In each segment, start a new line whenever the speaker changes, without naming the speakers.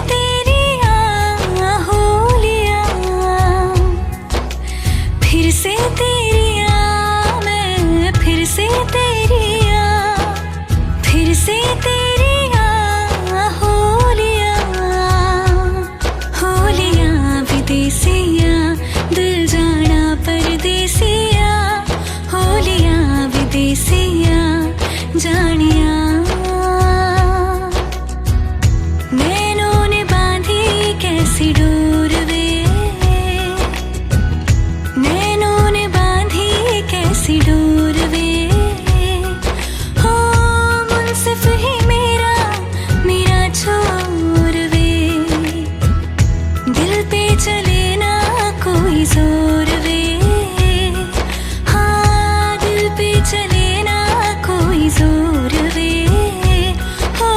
तेरी होलियां, फिर से तेरी मैं फिर से तेरी फिर से तेरी होलियां, होलियां विदेसिया दिल जाना परदेसिया, होलियां विदेसिया जानिया। नैनों ने बांधी कैसी डोर वे, नैनों ने बांधी कैसी डोर वे, हो मुनसिफ ही मेरा मेरा छोर वे, दिल पे चले ना कोई जोर वे, हाँ दिल पे चले ना कोई जोर वे, हो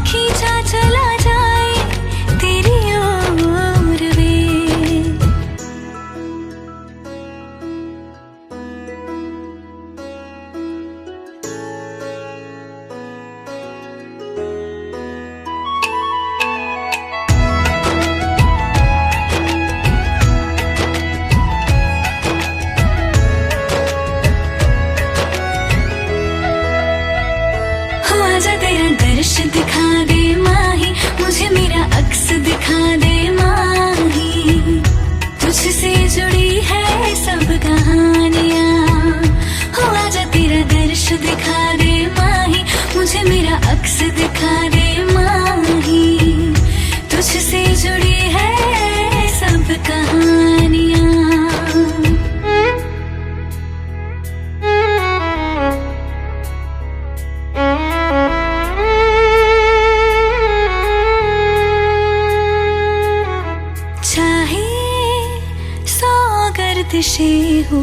खींचा चला जाए तेरी ओर वे। हो आजा तेरा दर्श दिखा दे माही, मुझे मेरा अक्स दिखा दे माही, तुझसे जुड़ी है सब कहानियाँ। हो आजा तेरा दर्श दिखा दे माही, मुझे मेरा अक्स दिखा दे माही, तुझसे जुड़ी है सब कहानियाँ। चाहे सौ गर्दिशें हो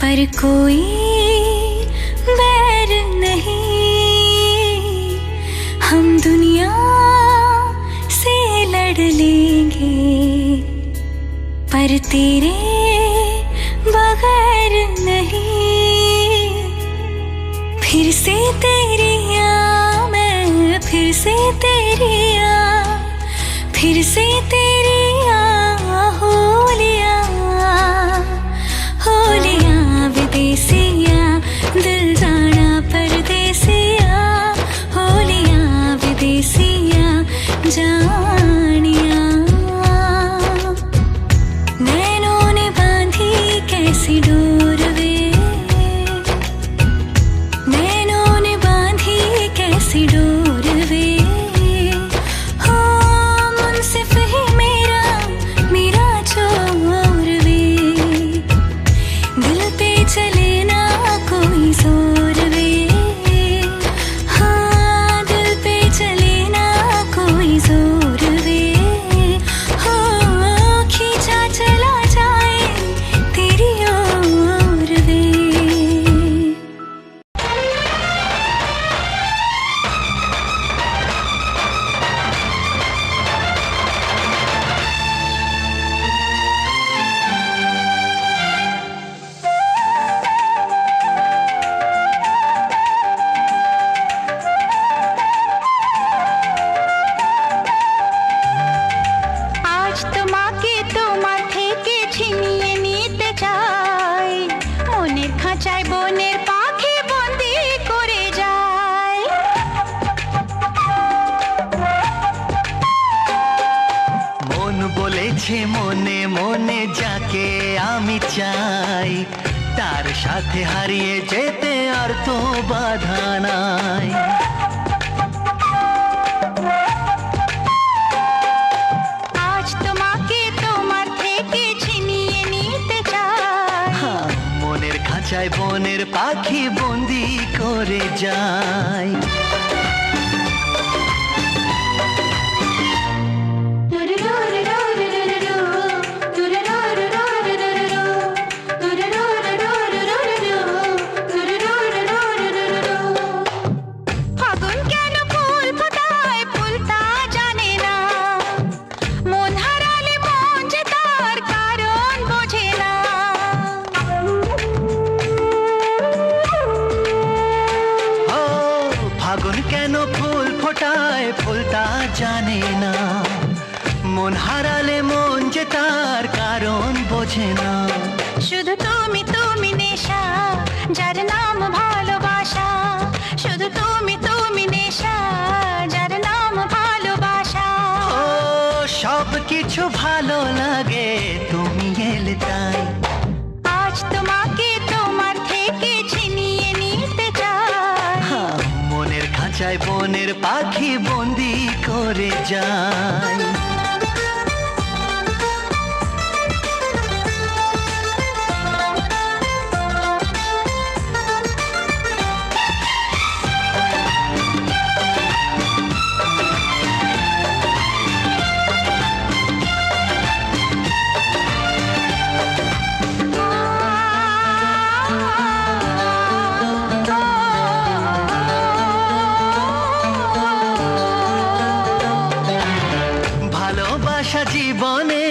पर कोई बैर नहीं, हम दुनिया से लड़ लेंगे पर तेरे बगैर नहीं। फिर से तेरी मैं फिर से तेरी फिर से तेरी होलियां, होलियां विदेसिया दिल जाना परदेसिया, होलियां विदेसिया जानिया। नैनों ने बांधी कैसी डोर वे, नैनों ने बांधी कैसी डोर वे, हो मुनसिफ ही मेरा मेरा छोर वे, दिल पे चले ना कोई जोर वे, हाँ दिल पे चले ना कोई जोर वे, हो खींचा चला जाए तेरी ओर वे। আজ তোমাকে তোমার থেকে ছিনিয়ে নিতে চাই, মনের খাঁচায় বনের পাখি বন্দি করে যায়।
মন বলেছে মনে মনে যাকে আমি চাই, তার সাথে হারিয়ে যেতে আর তো বাধা নাই।
আজ তোমাকে তোমার থেকে ছিনিয়ে নিতে চাই,
হ্যাঁ, মনের খাঁচায় বনের পাখি বন্দি করে যায়।
ফাগুন কেন ফুল ফোটায় ফুল তা জানে না, মন হারালে মন যে তার কারণ বোঝে না।
ও তা জানে না। মন হারালে মন যে তার কারণ বোঝে না।
শুধু তুমি তুমি নেশা, যার নাম ভালোবাসা। শুধু তুমি তুমি নেশা, যার নাম ভালোবাসা।
ও সব কিছু ভালো লাগে তুমি এলে তাই।
আজ তোমাকে তোমার থেকে ছিনিয়ে নিতে চাই।
হ্যাঁ, মনের খাঁচায় বনের পাখি বন্দি করে যায়। ভালোবাসা জীবনে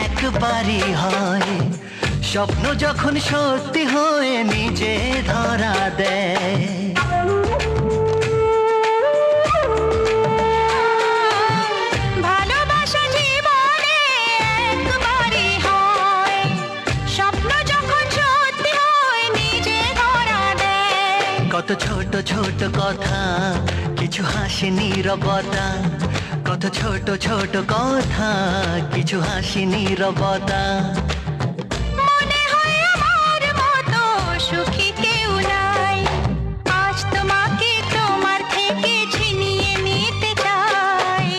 একবারই হয়, স্বপ্ন যখন সত্যি হয়ে নিজে ধরা দেয়।
ভালোবাসা জীবনে একবারই হয়, স্বপ্ন যখন সত্যি হয় নিজে ধরা দেয়।
কত ছোট ছোট কথা, কিছু হাসি নীরবতা। কত ছোট ছোট কথা, কিছু হাসি নীরবতা।
মনে হয় আমার মতো সুখী কেউ নাই। আজ তোমাকে তোমার থেকে ছিনিয়ে নিতে চাই।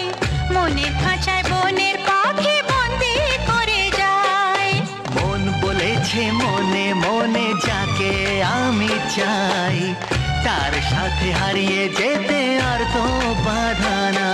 মনের খাঁচায় বনের পাখি বন্দি করে যায়।
মন বলেছে মনে মনে যাকে আমি চাই, তার সাথে হারিয়ে যেতে আর তো বাধা না।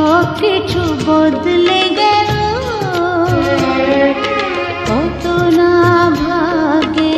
সব কিছু বদলে গেল, কত না ভাগে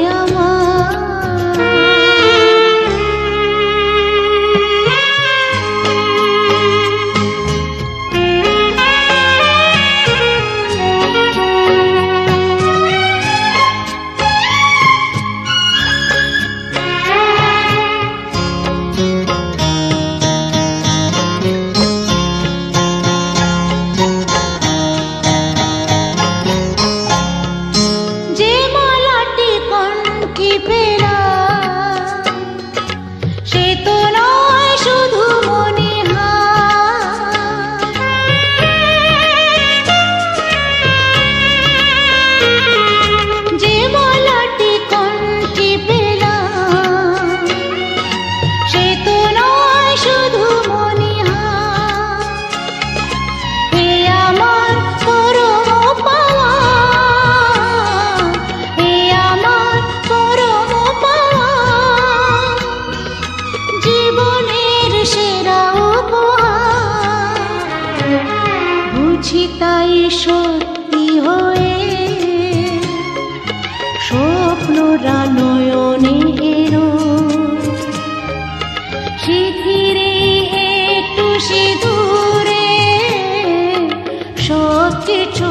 যে মালাটি কণ্ঠে পেলা, সে তো নয় শুধু মনে যে মালাটি কণ্ঠে পেলা, সে তো নয় শুধু মনে এ আমার পরম পাওয়া, এ আমার পরম পাওয়া, জীবনের সেরা উপহার। বুঝি তাই সত্যি হয়ে স্বপ্নরা নয়নে এলো, শিথিরে একটু সিঁদুরে সব কিছু